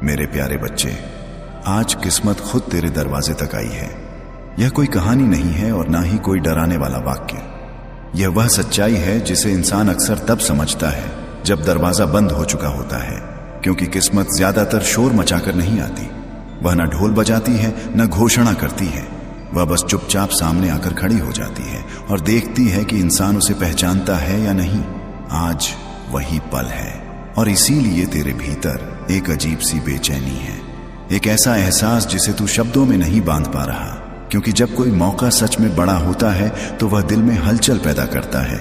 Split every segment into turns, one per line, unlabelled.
मेरे प्यारे बच्चे, आज किस्मत खुद तेरे दरवाजे तक आई है। यह कोई कहानी नहीं है और ना ही कोई डराने वाला वाक्य। यह वह सच्चाई है जिसे इंसान अक्सर तब समझता है जब दरवाजा बंद हो चुका होता है, क्योंकि किस्मत ज्यादातर शोर मचाकर नहीं आती। वह न ढोल बजाती है न घोषणा करती है। वह बस चुपचाप सामने आकर खड़ी हो जाती है और देखती है कि इंसान उसे पहचानता है या नहीं। आज वही पल है और इसीलिए तेरे भीतर एक अजीब सी बेचैनी है, एक ऐसा एहसास जिसे तू शब्दों में नहीं बांध पा रहा। क्योंकि जब कोई मौका सच में बड़ा होता है तो वह दिल में हलचल पैदा करता है।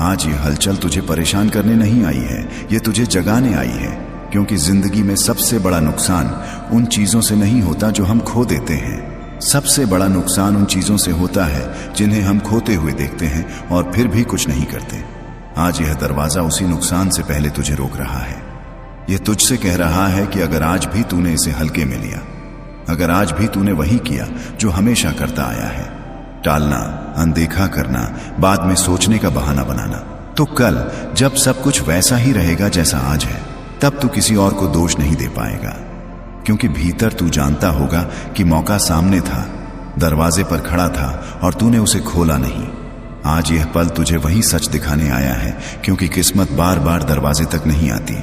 आज ये हलचल तुझे परेशान करने नहीं आई है, ये तुझे जगाने आई है। क्योंकि जिंदगी में सबसे बड़ा नुकसान उन चीजों से नहीं होता जो हम खो देते हैं। सबसे बड़ा नुकसान उन चीजों से होता है जिन्हें हम खोते हुए देखते हैं और फिर भी कुछ नहीं करते। आज यह दरवाजा उसी नुकसान से पहले तुझे रोक रहा है। यह तुझसे कह रहा है कि अगर आज भी तूने इसे हल्के में लिया, अगर आज भी तूने वही किया जो हमेशा करता आया है, टालना, अनदेखा करना, बाद में सोचने का बहाना बनाना, तो कल जब सब कुछ वैसा ही रहेगा जैसा आज है, तब तू किसी और को दोष नहीं दे पाएगा। क्योंकि भीतर तू जानता होगा कि मौका सामने था, दरवाजे पर खड़ा था और तूने उसे खोला नहीं। आज यह पल तुझे वही सच दिखाने आया है, क्योंकि किस्मत बार बार दरवाजे तक नहीं आती।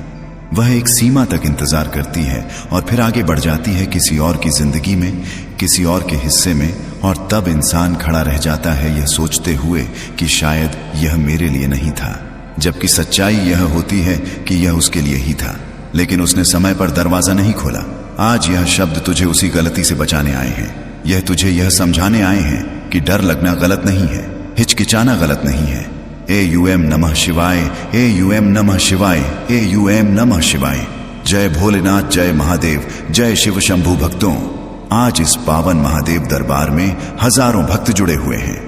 वह एक सीमा तक इंतजार करती है और फिर आगे बढ़ जाती है किसी और की जिंदगी में, किसी और के हिस्से में, और तब इंसान खड़ा रह जाता है यह सोचते हुए कि शायद यह मेरे लिए नहीं था। जबकि सच्चाई यह होती है कि यह उसके लिए ही था, लेकिन उसने समय पर दरवाजा नहीं खोला। आज यह शब्द तुझे उसी गलती से बचाने आए हैं। यह तुझे यह समझाने आए हैं कि डर लगना गलत नहीं है, हिचकिचाना गलत नहीं है। AUM नमः शिवाय, AUM नमः शिवाय, AUM नमः शिवाय। जय भोलेनाथ, जय महादेव, जय शिव शंभु भक्तों। आज इस पावन महादेव दरबार में हजारों भक्त जुड़े हुए हैं।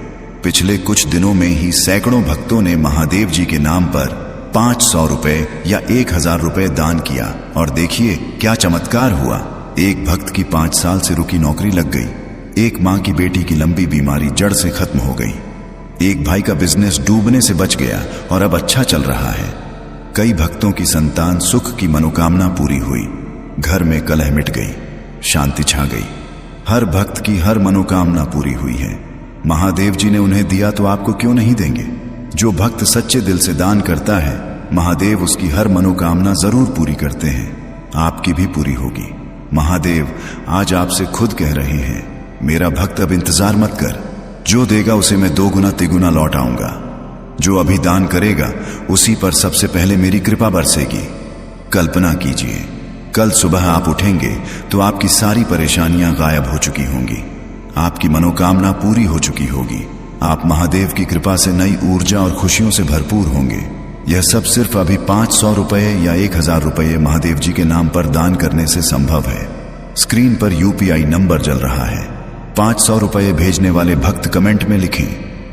पिछले कुछ दिनों में ही सैकड़ों भक्तों ने महादेव जी के नाम पर 500 रुपए या 1000 रुपए दान किया और देखिए क्या चमत्कार हुआ। एक भक्त की 5 साल से रुकी नौकरी लग गई। एक मां की बेटी की लंबी बीमारी जड़ से खत्म हो गई। एक भाई का बिजनेस डूबने से बच गया और अब अच्छा चल रहा है। कई भक्तों की संतान सुख की मनोकामना पूरी हुई। घर में कलह मिट गई, शांति छा गई। हर भक्त की हर मनोकामना पूरी हुई है। महादेव जी ने उन्हें दिया तो आपको क्यों नहीं देंगे। जो भक्त सच्चे दिल से दान करता है, महादेव उसकी हर मनोकामना जरूर पूरी करते हैं। आपकी भी पूरी होगी। महादेव आज आपसे खुद कह रहे हैं, मेरा भक्त अब इंतजार मत कर। जो देगा उसे मैं 2 गुना तिगुना लौट आऊंगा। जो अभी दान करेगा उसी पर सबसे पहले मेरी कृपा बरसेगी। कल्पना कीजिए, कल सुबह आप उठेंगे तो आपकी सारी परेशानियां गायब हो चुकी होंगी। आपकी मनोकामना पूरी हो चुकी होगी। आप महादेव की कृपा से नई ऊर्जा और खुशियों से भरपूर होंगे। यह सब सिर्फ अभी 500 रुपए या 1000 रुपए महादेव जी के नाम पर दान करने से संभव है। स्क्रीन पर UPI नंबर जल रहा है। 500 रुपए भेजने वाले भक्त कमेंट में लिखें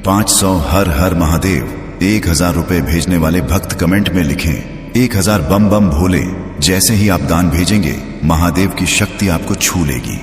500 हर हर महादेव। 1000 रुपए भेजने वाले भक्त कमेंट में लिखें 1000 बम बम भोले। जैसे ही आप दान भेजेंगे, महादेव की शक्ति आपको छू लेगी।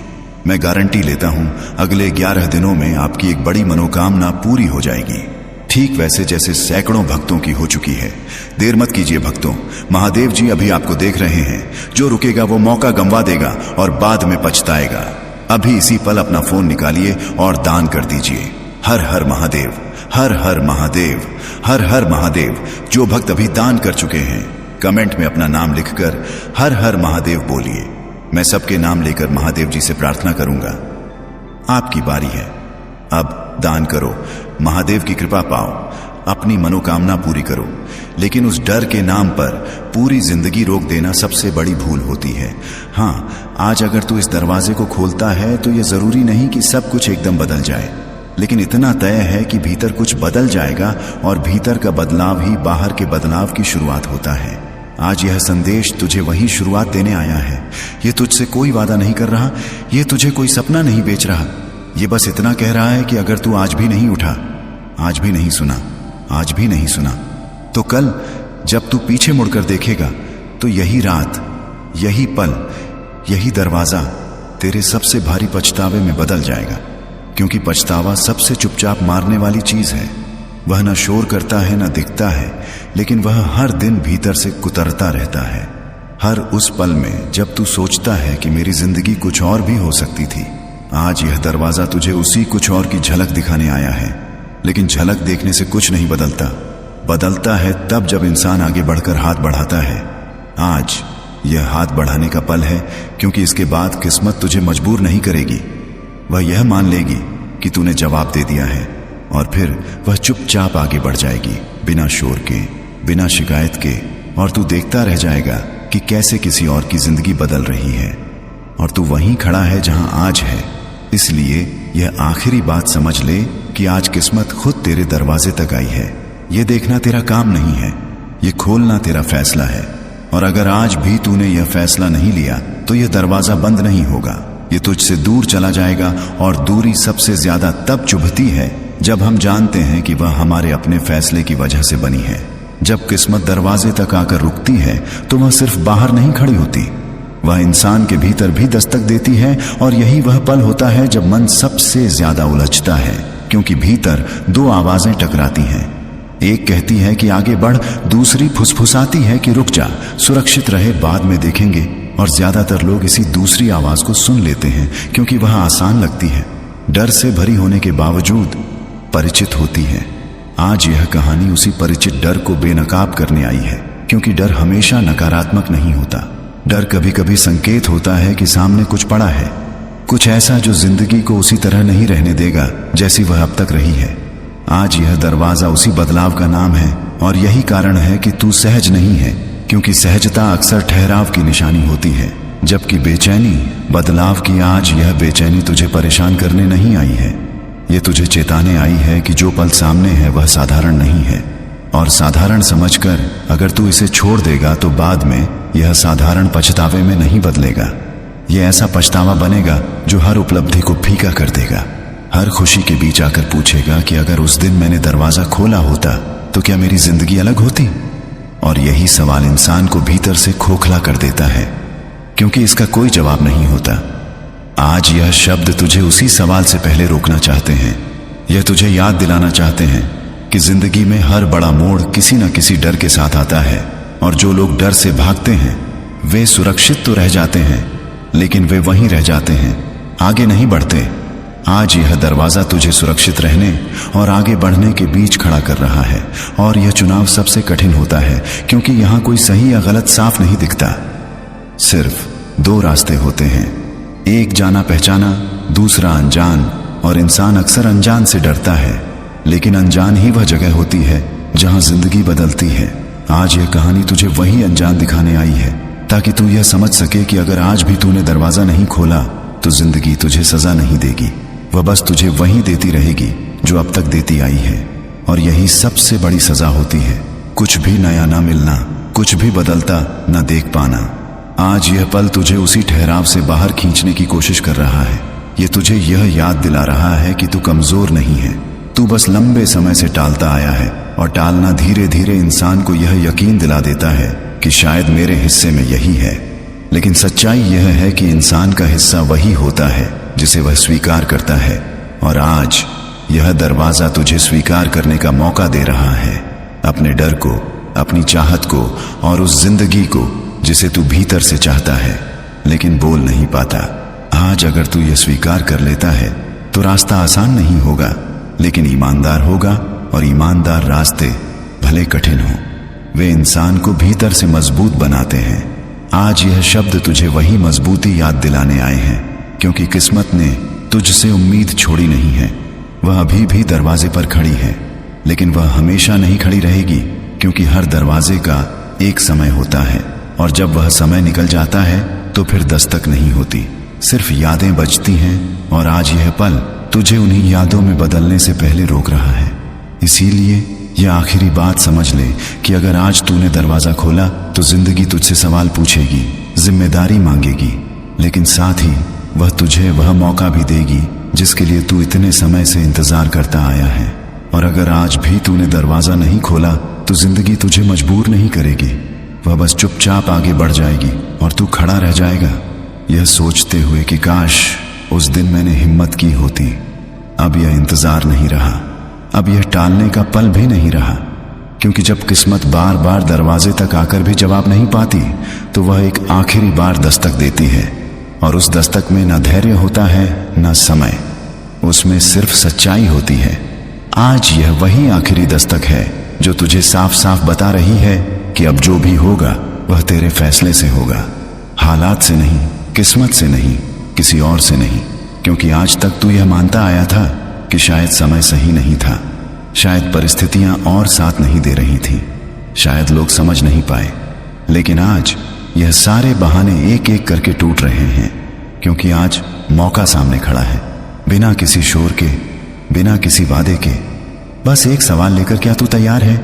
मैं गारंटी लेता हूं, अगले 11 दिनों में आपकी एक बड़ी मनोकामना पूरी हो जाएगी, ठीक वैसे जैसे सैकड़ों भक्तों की हो चुकी है। देर मत कीजिए भक्तों, महादेव जी अभी आपको देख रहे हैं। जो रुकेगा वो मौका गंवा देगा और बाद में पछताएगा। अभी इसी पल अपना फोन निकालिए और दान कर दीजिए। हर हर महादेव, हर हर महादेव, हर हर महादेव। जो भक्त अभी दान कर चुके हैं, कमेंट में अपना नाम लिखकर हर हर महादेव बोलिए। मैं सबके नाम लेकर महादेव जी से प्रार्थना करूंगा। आपकी बारी है, अब दान करो, महादेव की कृपा पाओ, अपनी मनोकामना पूरी करो। लेकिन उस डर के नाम पर पूरी जिंदगी रोक देना सबसे बड़ी भूल होती है। हाँ, आज अगर तू इस दरवाजे को खोलता है तो यह जरूरी नहीं कि सब कुछ एकदम बदल जाए, लेकिन इतना तय है कि भीतर कुछ बदल जाएगा और भीतर का बदलाव ही बाहर के बदलाव की शुरुआत होता है। आज यह संदेश तुझे वही शुरुआत देने आया है। यह तुझसे कोई वादा नहीं कर रहा, यह तुझे कोई सपना नहीं बेच रहा। यह बस इतना कह रहा है कि अगर तू आज भी नहीं उठा, आज भी नहीं सुना, आज भी नहीं सुना, तो कल जब तू पीछे मुड़कर देखेगा तो यही रात, यही पल, यही दरवाजा तेरे सबसे भारी पछतावे में बदल जाएगा। क्योंकि पछतावा सबसे चुपचाप मारने वाली चीज है। वह न शोर करता है न दिखता है, लेकिन वह हर दिन भीतर से कुतरता रहता है। हर उस पल में जब तू सोचता है कि मेरी जिंदगी कुछ और भी हो सकती थी, आज यह दरवाजा तुझे उसी कुछ और की झलक दिखाने आया है। लेकिन झलक देखने से कुछ नहीं बदलता। बदलता है तब जब इंसान आगे बढ़कर हाथ बढ़ाता है। आज यह हाथ बढ़ाने का पल है, क्योंकि इसके बाद किस्मत तुझे मजबूर नहीं करेगी। वह यह मान लेगी कि तूने जवाब दे दिया है, और फिर वह चुपचाप आगे बढ़ जाएगी, बिना शोर के, बिना शिकायत के। और तू देखता रह जाएगा कि कैसे किसी और की जिंदगी बदल रही है, और तू वहीं खड़ा है जहां आज है। इसलिए यह आखिरी बात समझ ले कि आज किस्मत खुद तेरे दरवाजे तक आई है। यह देखना तेरा काम नहीं है, यह खोलना तेरा फैसला है। और अगर आज भी तूने यह फैसला नहीं लिया तो यह दरवाजा बंद नहीं होगा, यह तुझसे दूर चला जाएगा। और दूरी सबसे ज्यादा तब चुभती है जब हम जानते हैं कि वह हमारे अपने फैसले की वजह से बनी है। जब किस्मत दरवाजे तक आकर रुकती है तो वह सिर्फ बाहर नहीं खड़ी होती, वह इंसान के भीतर भी दस्तक देती है। और यही वह पल होता है जब मन सबसे ज्यादा उलझता है, क्योंकि भीतर दो आवाजें टकराती हैं। एक कहती है कि आगे बढ़, दूसरी फुसफुसाती है कि रुक जा, सुरक्षित रहे, बाद में देखेंगे। और ज्यादातर लोग इसी दूसरी आवाज को सुन लेते हैं, क्योंकि वह आसान लगती है, डर से भरी होने के बावजूद परिचित होती है। आज यह कहानी उसी परिचित डर को बेनकाब करने आई है, क्योंकि डर हमेशा नकारात्मक नहीं होता। डर कभी कभी संकेत होता है कि सामने कुछ पड़ा है, कुछ ऐसा जो जिंदगी को उसी तरह नहीं रहने देगा जैसी वह अब तक रही है। आज यह दरवाजा उसी बदलाव का नाम है, और यही कारण है कि तू सहज नहीं है, क्योंकि सहजता अक्सर ठहराव की निशानी होती है, जबकि बेचैनी बदलाव की। आज यह बेचैनी तुझे परेशान करने नहीं आई है, यह तुझे चेताने आई है कि जो पल सामने है वह साधारण नहीं है। और साधारण समझकर अगर तू इसे छोड़ देगा तो बाद में यह साधारण पछतावे में नहीं बदलेगा। यह ऐसा पछतावा बनेगा जो हर उपलब्धि को फीका कर देगा, हर खुशी के बीच आकर पूछेगा कि अगर उस दिन मैंने दरवाजा खोला होता तो क्या मेरी जिंदगी अलग होती। और यही सवाल इंसान को भीतर से खोखला कर देता है, क्योंकि इसका कोई जवाब नहीं होता। आज यह शब्द तुझे उसी सवाल से पहले रोकना चाहते हैं। यह तुझे याद दिलाना चाहते हैं कि जिंदगी में हर बड़ा मोड़ किसी न किसी डर के साथ आता है, और जो लोग डर से भागते हैं वे सुरक्षित तो रह जाते हैं, लेकिन वे वहीं रह जाते हैं, आगे नहीं बढ़ते। आज यह दरवाजा तुझे सुरक्षित रहने और आगे बढ़ने के बीच खड़ा कर रहा है। और यह चुनाव सबसे कठिन होता है, क्योंकि यहां कोई सही या गलत साफ नहीं दिखता। सिर्फ दो रास्ते होते हैं, एक जाना पहचाना, दूसरा अनजान। और इंसान अक्सर अनजान से डरता है, लेकिन अनजान ही वह जगह होती है जहां जिंदगी बदलती है। आज यह कहानी तुझे वही अनजान दिखाने आई है, ताकि तू यह समझ सके कि अगर आज भी तूने दरवाजा नहीं खोला तो जिंदगी तुझे सजा नहीं देगी, वह बस तुझे वही देती रहेगी जो अब तक देती आई है। और यही सबसे बड़ी सजा होती है, कुछ भी नया ना मिलना, कुछ भी बदलता ना देख पाना। आज यह पल तुझे उसी ठहराव से बाहर खींचने की कोशिश कर रहा है। यह तुझे यह याद दिला रहा है कि तू कमजोर नहीं है, तू बस लंबे समय से टालता आया है। और टालना धीरे धीरे इंसान को यह यकीन दिला देता है कि शायद मेरे हिस्से में यही है। लेकिन सच्चाई यह है कि इंसान का हिस्सा वही होता है जिसे वह स्वीकार करता है। और आज यह दरवाजा तुझे स्वीकार करने का मौका दे रहा है, अपने डर को, अपनी चाहत को, और उस जिंदगी को जिसे तू भीतर से चाहता है लेकिन बोल नहीं पाता। आज अगर तू यह स्वीकार कर लेता है तो रास्ता आसान नहीं होगा, लेकिन ईमानदार होगा। और ईमानदार रास्ते भले कठिन हो, वे इंसान को भीतर से मजबूत बनाते हैं। आज यह शब्द तुझे वही मजबूती याद दिलाने आए हैं, क्योंकि किस्मत ने तुझसे उम्मीद छोड़ी नहीं है। वह अभी भी दरवाजे पर खड़ी है, लेकिन वह हमेशा नहीं खड़ी रहेगी, क्योंकि हर दरवाजे का एक समय होता है। और जब वह समय निकल जाता है तो फिर दस्तक नहीं होती, सिर्फ यादें बचती हैं। और आज यह पल तुझे उन्हीं यादों में बदलने से पहले रोक रहा है। इसीलिए यह आखिरी बात समझ ले कि अगर आज तूने दरवाजा खोला तो जिंदगी तुझसे सवाल पूछेगी, जिम्मेदारी मांगेगी, लेकिन साथ ही वह तुझे वह मौका भी देगी जिसके लिए तू इतने समय से इंतजार करता आया है। और अगर आज भी तूने दरवाजा नहीं खोला तो जिंदगी तुझे मजबूर नहीं करेगी, वह बस चुपचाप आगे बढ़ जाएगी और तू खड़ा रह जाएगा, यह सोचते हुए कि काश उस दिन मैंने हिम्मत की होती। अब यह इंतजार नहीं रहा, अब यह टालने का पल भी नहीं रहा, क्योंकि जब किस्मत बार बार दरवाजे तक आकर भी जवाब नहीं पाती तो वह एक आखिरी बार दस्तक देती है, और उस दस्तक में न धैर्य होता है न समय, उसमें सिर्फ सच्चाई होती है। आज यह वही आखिरी दस्तक है जो तुझे साफ साफ बता रही है कि अब जो भी होगा वह तेरे फैसले से होगा, हालात से नहीं, किस्मत से नहीं, किसी और से नहीं। क्योंकि आज तक तू यह मानता आया था कि शायद समय सही नहीं था, शायद परिस्थितियां और साथ नहीं दे रही थी, शायद लोग समझ नहीं पाए। लेकिन आज यह सारे बहाने एक एक करके टूट रहे हैं, क्योंकि आज मौका सामने खड़ा है, बिना किसी शोर के, बिना किसी वादे के। बस एक सवाल लेकर क्या तू तैयार है?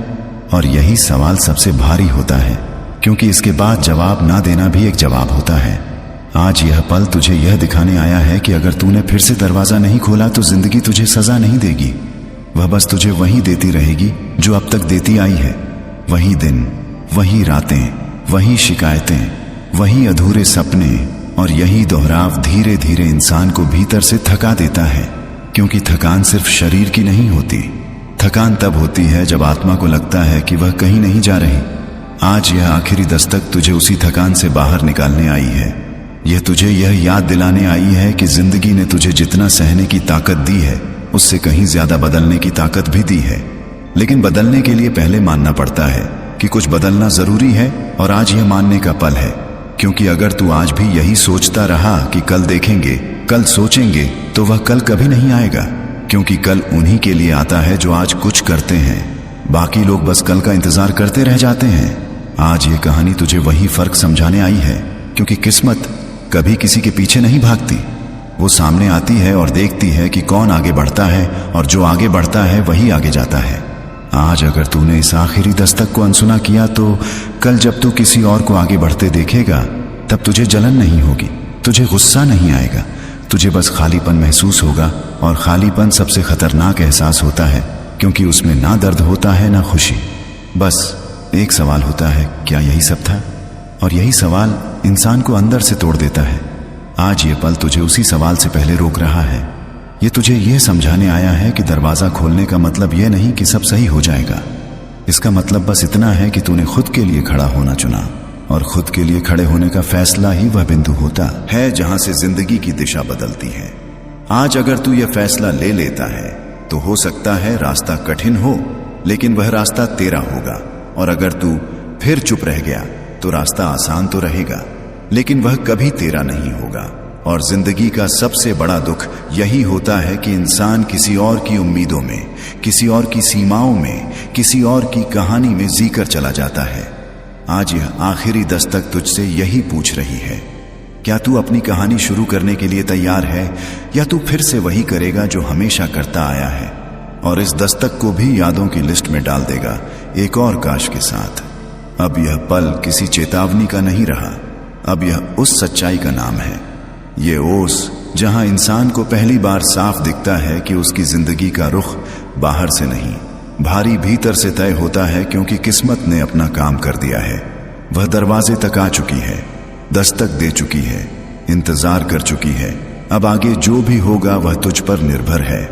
और यही सवाल सबसे भारी होता है, क्योंकि इसके बाद जवाब ना देना भी एक जवाब होता है। आज यह पल तुझे यह दिखाने आया है कि अगर तूने फिर से दरवाजा नहीं खोला तो जिंदगी तुझे सजा नहीं देगी, वह बस तुझे वही देती रहेगी जो अब तक देती आई है। वही दिन, वही रातें, वही शिकायतें, वही अधूरे सपने, और यही दोहराव धीरे धीरे इंसान को भीतर से थका देता है। क्योंकि थकान सिर्फ शरीर की नहीं होती, थकान तब होती है जब आत्मा को लगता है कि वह कहीं नहीं जा रही। आज यह आखिरी दस्तक तुझे उसी थकान से बाहर निकालने आई है। यह तुझे यह याद दिलाने आई है कि जिंदगी ने तुझे जितना सहने की ताकत दी है उससे कहीं ज्यादा बदलने की ताकत भी दी है। लेकिन बदलने के लिए पहले मानना पड़ता है कि कुछ बदलना जरूरी है, और आज यह मानने का पल है। क्योंकि अगर तू आज भी यही सोचता रहा कि कल देखेंगे, कल सोचेंगे, तो वह कल कभी नहीं आएगा। क्योंकि कल उन्हीं के लिए आता है जो आज कुछ करते हैं, बाकी लोग बस कल का इंतजार करते रह जाते हैं। आज ये कहानी तुझे वही फर्क समझाने आई है, क्योंकि किस्मत कभी किसी के पीछे नहीं भागती, वो सामने आती है और देखती है कि कौन आगे बढ़ता है, और जो आगे बढ़ता है वही आगे जाता है। आज अगर तूने इस आखिरी दस्तक को अनसुना किया तो कल जब तू किसी और को आगे बढ़ते देखेगा तब तुझे जलन नहीं होगी, तुझे गुस्सा नहीं आएगा, तुझे बस खालीपन महसूस होगा। और खालीपन सबसे खतरनाक एहसास होता है, क्योंकि उसमें ना दर्द होता है ना खुशी। बस एक सवाल होता है, क्या यही सब था? और यही सवाल इंसान को अंदर से तोड़ देता है। आज ये पल तुझे उसी सवाल से पहले रोक रहा है। ये तुझे यह समझाने आया है कि दरवाजा खोलने का मतलब यह नहीं कि सब सही हो जाएगा। इसका मतलब बस इतना है कि तूने खुद के लिए खड़ा होना चुना, और खुद के लिए खड़े होने का फैसला ही वह बिंदु होता है जहां से जिंदगी की दिशा बदलती है। आज अगर तू यह फैसला ले लेता है तो हो सकता है रास्ता कठिन हो, लेकिन वह रास्ता तेरा होगा। और अगर तू फिर चुप रह गया तो रास्ता आसान तो रहेगा, लेकिन वह कभी तेरा नहीं होगा। और जिंदगी का सबसे बड़ा दुख यही होता है कि इंसान किसी और की उम्मीदों में, किसी और की सीमाओं में, किसी और की कहानी में जीकर चला जाता है। आज यह आखिरी दस्तक तुझसे यही पूछ रही है, क्या तू अपनी कहानी शुरू करने के लिए तैयार है, या तू फिर से वही करेगा जो हमेशा करता आया है? और इस दस्तक को भी यादों की लिस्ट में डाल देगा, एक और काश के साथ। अब यह पल किसी चेतावनी का नहीं रहा, अब यह उस सच्चाई का नाम है, ये ओस जहां इंसान को पहली बार साफ दिखता है कि उसकी जिंदगी का रुख बाहर से नहीं, भारी भीतर से तय होता है। क्योंकि किस्मत ने अपना काम कर दिया है, वह दरवाजे तक आ चुकी है, दस्तक दे चुकी है, इंतजार कर चुकी है। अब आगे जो भी होगा वह तुझ पर निर्भर है।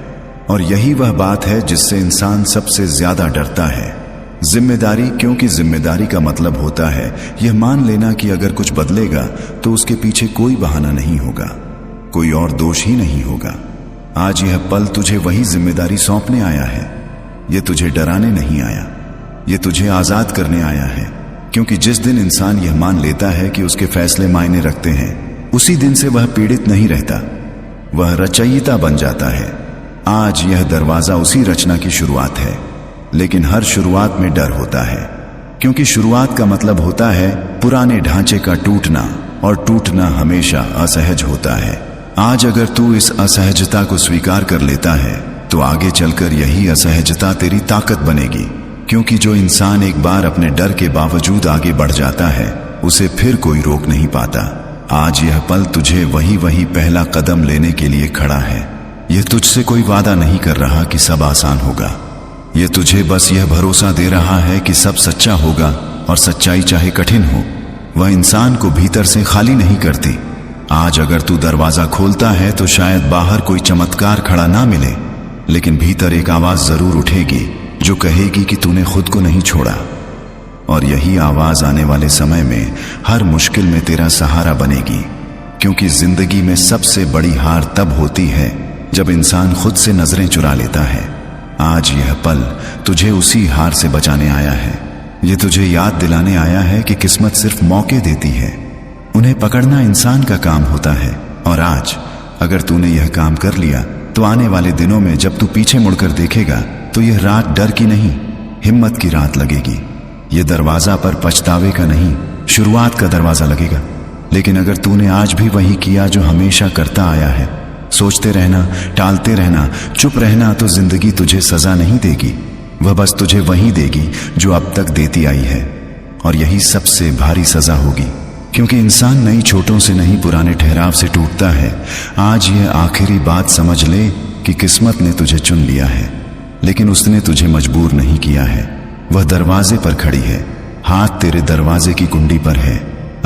और यही वह बात है जिससे इंसान सबसे ज्यादा डरता है, जिम्मेदारी। क्योंकि जिम्मेदारी का मतलब होता है यह मान लेना कि अगर कुछ बदलेगा तो उसके पीछे कोई बहाना नहीं होगा, कोई और दोष ही नहीं होगा। आज यह पल तुझे वही जिम्मेदारी सौंपने आया है। यह तुझे डराने नहीं आया, यह तुझे आजाद करने आया है। क्योंकि जिस दिन इंसान यह मान लेता है कि उसके फैसले मायने रखते हैं, उसी दिन से वह पीड़ित नहीं रहता, वह रचयिता बन जाता है। आज यह दरवाजा उसी रचना की शुरुआत है, लेकिन हर शुरुआत में डर होता है। क्योंकि शुरुआत का मतलब होता है पुराने ढांचे का टूटना, और टूटना हमेशा असहज होता है। आज अगर तू इस असहजता को स्वीकार कर लेता है तो आगे चलकर यही असहजता तेरी ताकत बनेगी। क्योंकि जो इंसान एक बार अपने डर के बावजूद आगे बढ़ जाता है उसे फिर कोई रोक नहीं पाता। आज यह पल तुझे वही पहला कदम लेने के लिए खड़ा है। यह तुझसे कोई वादा नहीं कर रहा कि सब आसान होगा, यह तुझे बस यह भरोसा दे रहा है कि सब सच्चा होगा, और सच्चाई चाहे कठिन हो वह इंसान को भीतर से खाली नहीं करती। आज अगर तू दरवाजा खोलता है तो शायद बाहर कोई चमत्कार खड़ा ना मिले, लेकिन भीतर एक आवाज जरूर उठेगी, जो कहेगी कि तूने खुद को नहीं छोड़ा। और यही आवाज आने वाले समय में हर मुश्किल में तेरा सहारा बनेगी, क्योंकि जिंदगी में सबसे बड़ी हार तब होती है जब इंसान खुद से नजरें चुरा लेता है। आज यह पल तुझे उसी हार से बचाने आया है। ये तुझे याद दिलाने आया है कि किस्मत सिर्फ मौके देती है, उन्हें पकड़ना इंसान का काम होता है। और आज अगर तूने यह काम कर लिया तो आने वाले दिनों में जब तू पीछे मुड़कर देखेगा तो यह रात डर की नहीं, हिम्मत की रात लगेगी। यह दरवाजा पर पछतावे का नहीं, शुरुआत का दरवाजा लगेगा। लेकिन अगर तूने आज भी वही किया जो हमेशा करता आया है, सोचते रहना, टालते रहना, चुप रहना, तो जिंदगी तुझे सजा नहीं देगी, वह बस तुझे वही देगी जो अब तक देती आई है। और यही सबसे भारी सजा होगी, क्योंकि इंसान नई चोटों से नहीं पुराने ठहराव से टूटता है। आज यह आखिरी बात समझ ले कि किस्मत ने तुझे चुन लिया है, लेकिन उसने तुझे मजबूर नहीं किया है। वह दरवाजे पर खड़ी है, हाथ तेरे दरवाजे की कुंडी पर है।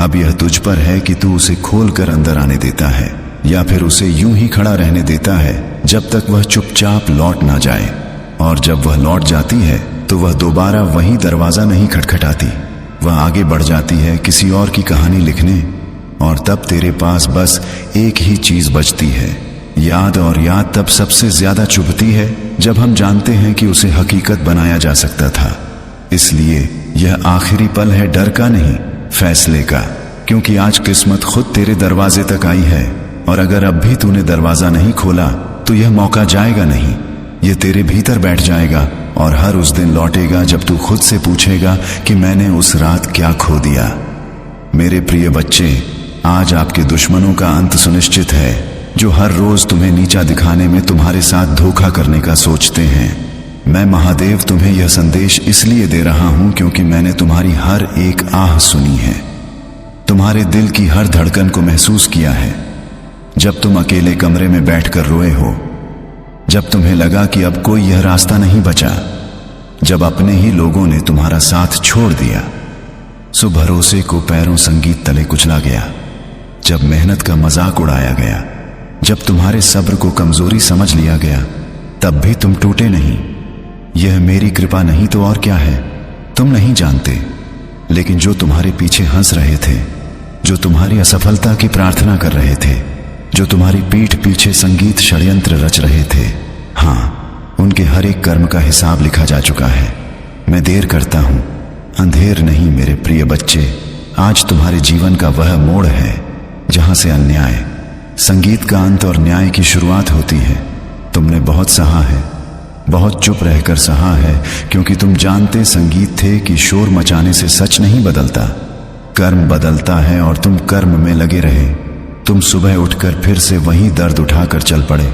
अब यह तुझ पर है कि तू उसे खोल कर अंदर आने देता है या फिर उसे यूं ही खड़ा रहने देता है जब तक वह चुपचाप लौट ना जाए। और जब वह लौट जाती है तो वह दोबारा वही दरवाजा नहीं खटखटाती, वह आगे बढ़ जाती है किसी और की कहानी लिखने। और तब तेरे पास बस एक ही चीज बचती है, याद। और याद तब सबसे ज्यादा चुभती है जब हम जानते हैं कि उसे हकीकत बनाया जा सकता था। इसलिए यह आखिरी पल है डर का नहीं, फैसले का, क्योंकि आज किस्मत खुद तेरे दरवाजे तक आई है। और अगर अब भी तूने दरवाजा नहीं खोला तो यह मौका जाएगा नहीं, यह तेरे भीतर बैठ जाएगा और हर उस दिन लौटेगा जब तू खुद से पूछेगा कि मैंने उस रात क्या खो दिया। मेरे प्रिय बच्चे, आज आपके दुश्मनों का अंत सुनिश्चित है, जो हर रोज तुम्हें नीचा दिखाने में तुम्हारे साथ धोखा करने का सोचते हैं। मैं महादेव तुम्हें यह संदेश इसलिए दे रहा हूं क्योंकि मैंने तुम्हारी हर एक आह सुनी है, तुम्हारे दिल की हर धड़कन को महसूस किया है। जब तुम अकेले कमरे में बैठकर रोए हो, जब तुम्हें लगा कि अब कोई यह रास्ता नहीं बचा, जब अपने ही लोगों ने तुम्हारा साथ छोड़ दिया, सो भरोसे को पैरों संगीत तले कुचला गया, जब मेहनत का मजाक उड़ाया गया, जब तुम्हारे सब्र को कमजोरी समझ लिया गया, तब भी तुम टूटे नहीं। यह मेरी कृपा नहीं तो और क्या है, तुम नहीं जानते। लेकिन जो तुम्हारे पीछे हंस रहे थे, जो तुम्हारी असफलता की प्रार्थना कर रहे थे, जो तुम्हारी पीठ पीछे संगीत षड्यंत्र रच रहे थे, हाँ, उनके हर एक कर्म का हिसाब लिखा जा चुका है। मैं देर करता हूं, अंधेर नहीं मेरे प्रिय बच्चे। आज तुम्हारे जीवन का वह मोड़ है जहां से अन्याय, संगीत का अंत और न्याय की शुरुआत होती है। तुमने बहुत सहा है, बहुत चुप रहकर सहा है, क्योंकि तुम जानते संगीत थे कि शोर मचाने से सच नहीं बदलता, कर्म बदलता है। और तुम कर्म में लगे रहे। तुम सुबह उठकर फिर से वही दर्द उठाकर चल पड़े।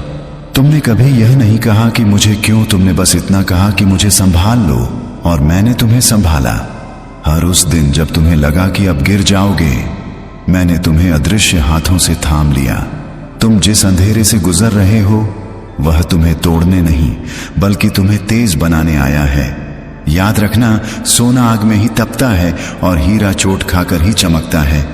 तुमने कभी यह नहीं कहा कि मुझे क्यों, तुमने बस इतना कहा कि मुझे संभाल लो, और मैंने तुम्हें संभाला। हर उस दिन जब तुम्हें लगा कि अब गिर जाओगे, मैंने तुम्हें अदृश्य हाथों से थाम लिया। तुम जिस अंधेरे से गुजर रहे हो, वह तुम्हें तोड़ने नहीं बल्कि तुम्हें तेज बनाने आया है। याद रखना, सोना आग में ही तपता है और हीरा चोट खाकर ही चमकता है।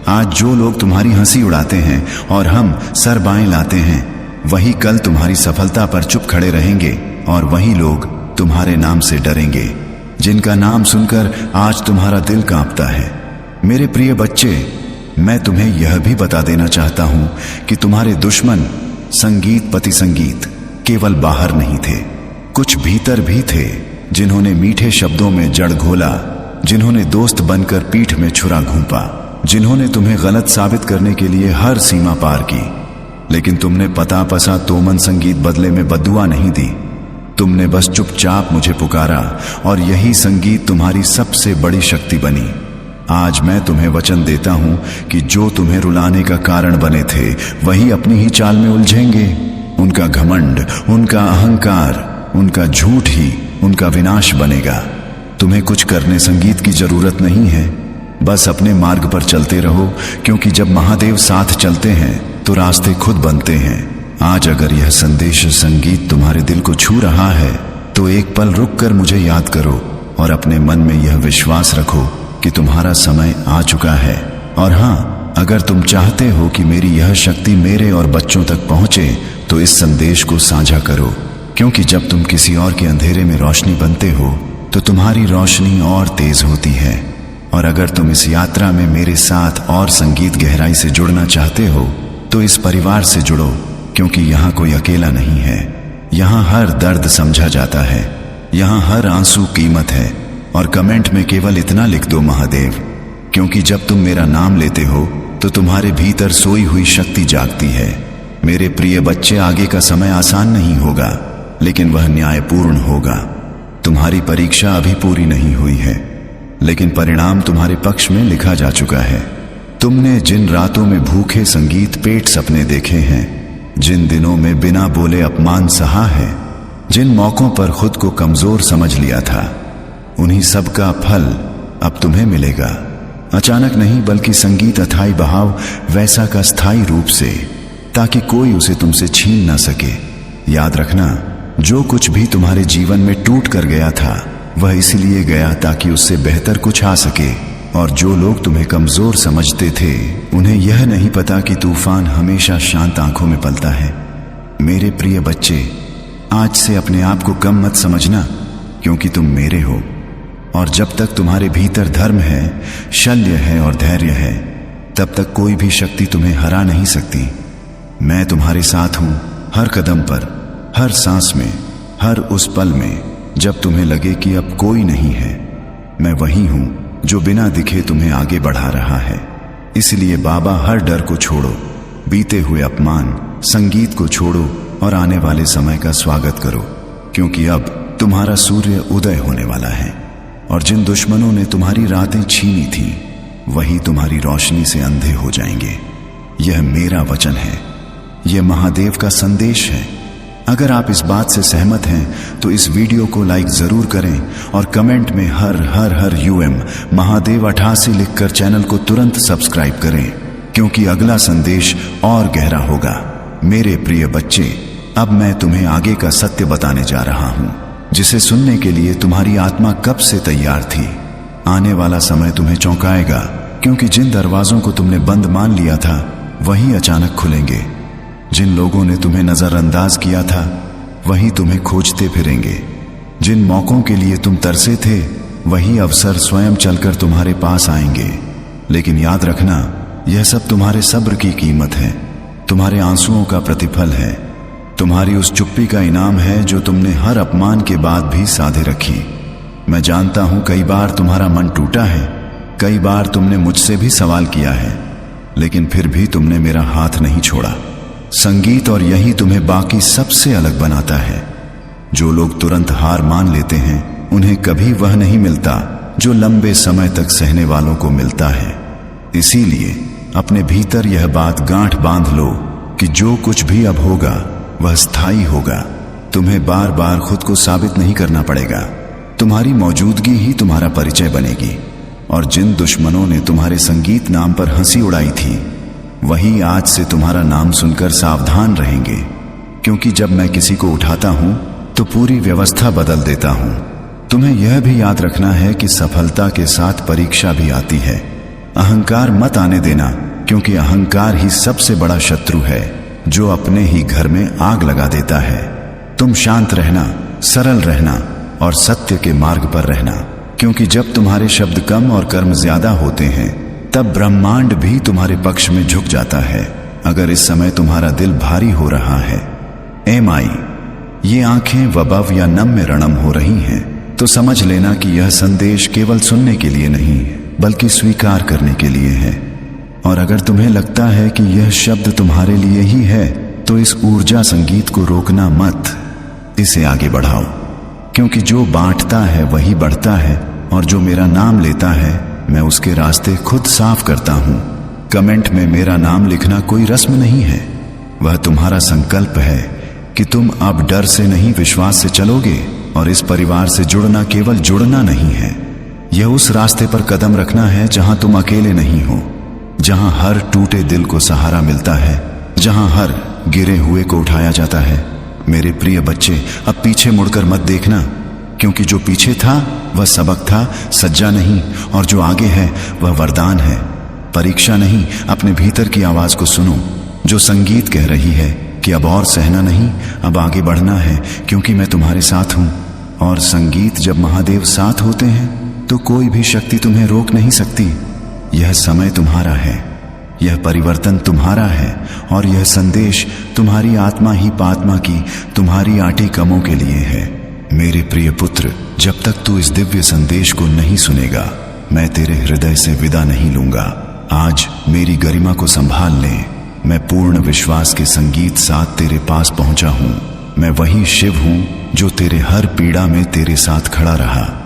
आज जो लोग तुम्हारी हंसी उड़ाते हैं और हम सर बाएं लाते हैं, वही कल तुम्हारी सफलता पर चुप खड़े रहेंगे, और वही लोग तुम्हारे नाम से डरेंगे, जिनका नाम सुनकर आज तुम्हारा दिल कांपता है। मेरे प्रिय बच्चे, मैं तुम्हें यह भी बता देना चाहता हूं कि तुम्हारे दुश्मन संगीत पति संगीत केवल बाहर नहीं थे, कुछ भीतर भी थे, जिन्होंने मीठे शब्दों में जड़ घोला, जिन्होंने दोस्त बनकर पीठ में छुरा घूंपा, जिन्होंने तुम्हें गलत साबित करने के लिए हर सीमा पार की। लेकिन तुमने पता पसा तोमन संगीत बदले में बद्दुआ नहीं दी, तुमने बस चुपचाप मुझे पुकारा, और यही संगीत तुम्हारी सबसे बड़ी शक्ति बनी। आज मैं तुम्हें वचन देता हूं कि जो तुम्हें रुलाने का कारण बने थे, वही अपनी ही चाल में उलझेंगे। उनका घमंड, उनका अहंकार, उनका झूठ ही उनका विनाश बनेगा। तुम्हें कुछ करने संगीत की जरूरत नहीं है, बस अपने मार्ग पर चलते रहो, क्योंकि जब महादेव साथ चलते हैं तो रास्ते खुद बनते हैं। आज अगर यह संदेश संगीत तुम्हारे दिल को छू रहा है, तो एक पल रुक कर मुझे याद करो और अपने मन में यह विश्वास रखो कि तुम्हारा समय आ चुका है। और हाँ, अगर तुम चाहते हो कि मेरी यह शक्ति मेरे और बच्चों तक पहुंचे, तो इस संदेश को साझा करो। क्योंकि जब तुम किसी और के अंधेरे में रोशनी बनते हो तो तुम्हारी रोशनी और तेज होती है। और अगर तुम इस यात्रा में मेरे साथ और संगीत गहराई से जुड़ना चाहते हो तो इस परिवार से जुड़ो, क्योंकि यहाँ कोई अकेला नहीं है। यहाँ हर दर्द समझा जाता है, यहाँ हर आंसू कीमत है। और कमेंट में केवल इतना लिख दो महादेव, क्योंकि जब तुम मेरा नाम लेते हो तो तुम्हारे भीतर सोई हुई शक्ति जागती है। मेरे प्रिय बच्चे, आगे का समय आसान नहीं होगा, लेकिन वह न्यायपूर्ण होगा। तुम्हारी परीक्षा अभी पूरी नहीं हुई है, लेकिन परिणाम तुम्हारे पक्ष में लिखा जा चुका है। तुमने जिन रातों में भूखे संगीत पेट सपने देखे हैं, जिन दिनों में बिना बोले अपमान सहा है, जिन मौकों पर खुद को कमजोर समझ लिया था, उन्हीं सब का फल अब तुम्हें मिलेगा। अचानक नहीं, बल्कि संगीत अथाई बहाव वैसा का स्थायी रूप से, ताकि कोई उसे तुमसे छीन ना सके। याद रखना, जो कुछ भी तुम्हारे जीवन में टूट कर गया था वह इसलिए गया ताकि उससे बेहतर कुछ आ सके। और जो लोग तुम्हें कमजोर समझते थे, उन्हें यह नहीं पता कि तूफान हमेशा शांत आंखों में पलता है। मेरे प्रिय बच्चे, आज से अपने आप को कम मत समझना, क्योंकि तुम मेरे हो। और जब तक तुम्हारे भीतर धर्म है, शल्य है और धैर्य है, तब तक कोई भी शक्ति तुम्हें हरा नहीं सकती। मैं तुम्हारे साथ हूं, हर कदम पर, हर सांस में, हर उस पल में जब तुम्हें लगे कि अब कोई नहीं है। मैं वही हूं जो बिना दिखे तुम्हें आगे बढ़ा रहा है। इसलिए बाबा, हर डर को छोड़ो, बीते हुए अपमान, संगीत को छोड़ो और आने वाले समय का स्वागत करो, क्योंकि अब तुम्हारा सूर्य उदय होने वाला है। और जिन दुश्मनों ने तुम्हारी रातें छीनी थी, वही तुम्हारी रोशनी से अंधे हो जाएंगे। यह मेरा वचन है, यह महादेव का संदेश है। अगर आप इस बात से सहमत हैं तो इस वीडियो को लाइक जरूर करें और कमेंट में हर हर हर यूएम महादेव 88 लिखकर चैनल को तुरंत सब्सक्राइब करें, क्योंकि अगला संदेश और गहरा होगा। मेरे प्रिय बच्चे, अब मैं तुम्हें आगे का सत्य बताने जा रहा हूं, जिसे सुनने के लिए तुम्हारी आत्मा कब से तैयार थी। आने वाला समय तुम्हें चौंकाएगा, क्योंकि जिन दरवाजों को तुमने बंद मान लिया था वही अचानक खुलेंगे। जिन लोगों ने तुम्हें नजरअंदाज किया था वही तुम्हें खोजते फिरेंगे। जिन मौकों के लिए तुम तरसे थे, वही अवसर स्वयं चलकर तुम्हारे पास आएंगे। लेकिन याद रखना, यह सब तुम्हारे सब्र की कीमत है, तुम्हारे आंसुओं का प्रतिफल है, तुम्हारी उस चुप्पी का इनाम है जो तुमने हर अपमान के बाद भी साधे रखी। मैं जानता हूं कई बार तुम्हारा मन टूटा है, कई बार तुमने मुझसे भी सवाल किया है, लेकिन फिर भी तुमने मेरा हाथ नहीं छोड़ा। संगीत और यही तुम्हें बाकी सबसे अलग बनाता है। जो लोग तुरंत हार मान लेते हैं, उन्हें कभी वह नहीं मिलता जो लंबे समय तक सहने वालों को मिलता है। इसीलिए अपने भीतर यह बात गांठ बांध लो कि जो कुछ भी अब होगा वह स्थायी होगा। तुम्हें बार बार खुद को साबित नहीं करना पड़ेगा, तुम्हारी मौजूदगी ही तुम्हारा परिचय बनेगी। और जिन दुश्मनों ने तुम्हारे संगीत नाम पर हंसी उड़ाई थी, वही आज से तुम्हारा नाम सुनकर सावधान रहेंगे, क्योंकि जब मैं किसी को उठाता हूं तो पूरी व्यवस्था बदल देता हूं। तुम्हें यह भी याद रखना है कि सफलता के साथ परीक्षा भी आती है। अहंकार मत आने देना, क्योंकि अहंकार ही सबसे बड़ा शत्रु है जो अपने ही घर में आग लगा देता है। तुम शांत रहना, सरल रहना और सत्य के मार्ग पर रहना, क्योंकि जब तुम्हारे शब्द कम और कर्म ज्यादा होते हैं, तब ब्रह्मांड भी तुम्हारे पक्ष में झुक जाता है। अगर इस समय तुम्हारा दिल भारी हो रहा है, ए माई, ये आंखें वबव या नम में रणम हो रही हैं, तो समझ लेना कि यह संदेश केवल सुनने के लिए नहीं, बल्कि स्वीकार करने के लिए है। और अगर तुम्हें लगता है कि यह शब्द तुम्हारे लिए ही है, तो इस ऊर्जा संगीत को रोकना मत, इसे आगे बढ़ाओ, क्योंकि जो बांटता है वही बढ़ता है, और जो मेरा नाम लेता है मैं उसके रास्ते खुद साफ करता हूं। कमेंट में मेरा नाम लिखना कोई रस्म नहीं है, वह तुम्हारा संकल्प है कि तुम अब डर से नहीं, विश्वास से चलोगे। और इस परिवार से जुड़ना केवल जुड़ना नहीं है, यह उस रास्ते पर कदम रखना है जहां तुम अकेले नहीं हो, जहां हर टूटे दिल को सहारा मिलता है, जहां हर गिरे हुए को उठाया जाता है। मेरे प्रिय बच्चे, अब पीछे मुड़कर मत देखना, क्योंकि जो पीछे था वह सबक था, सज्जा नहीं, और जो आगे है वह वरदान है, परीक्षा नहीं। अपने भीतर की आवाज को सुनो, जो संगीत कह रही है कि अब और सहना नहीं, अब आगे बढ़ना है, क्योंकि मैं तुम्हारे साथ हूं। और संगीत, जब महादेव साथ होते हैं तो कोई भी शक्ति तुम्हें रोक नहीं सकती। यह समय तुम्हारा है, यह परिवर्तन तुम्हारा है, और यह संदेश तुम्हारी आत्मा ही पात्मा की, तुम्हारी आटी कमों के लिए है। मेरे प्रिय पुत्र, जब तक तू इस दिव्य संदेश को नहीं सुनेगा, मैं तेरे हृदय से विदा नहीं लूंगा। आज मेरी गरिमा को संभाल ले। मैं पूर्ण विश्वास के संगीत साथ तेरे पास पहुंचा हूं। मैं वही शिव हूं जो तेरे हर पीड़ा में तेरे साथ खड़ा रहा।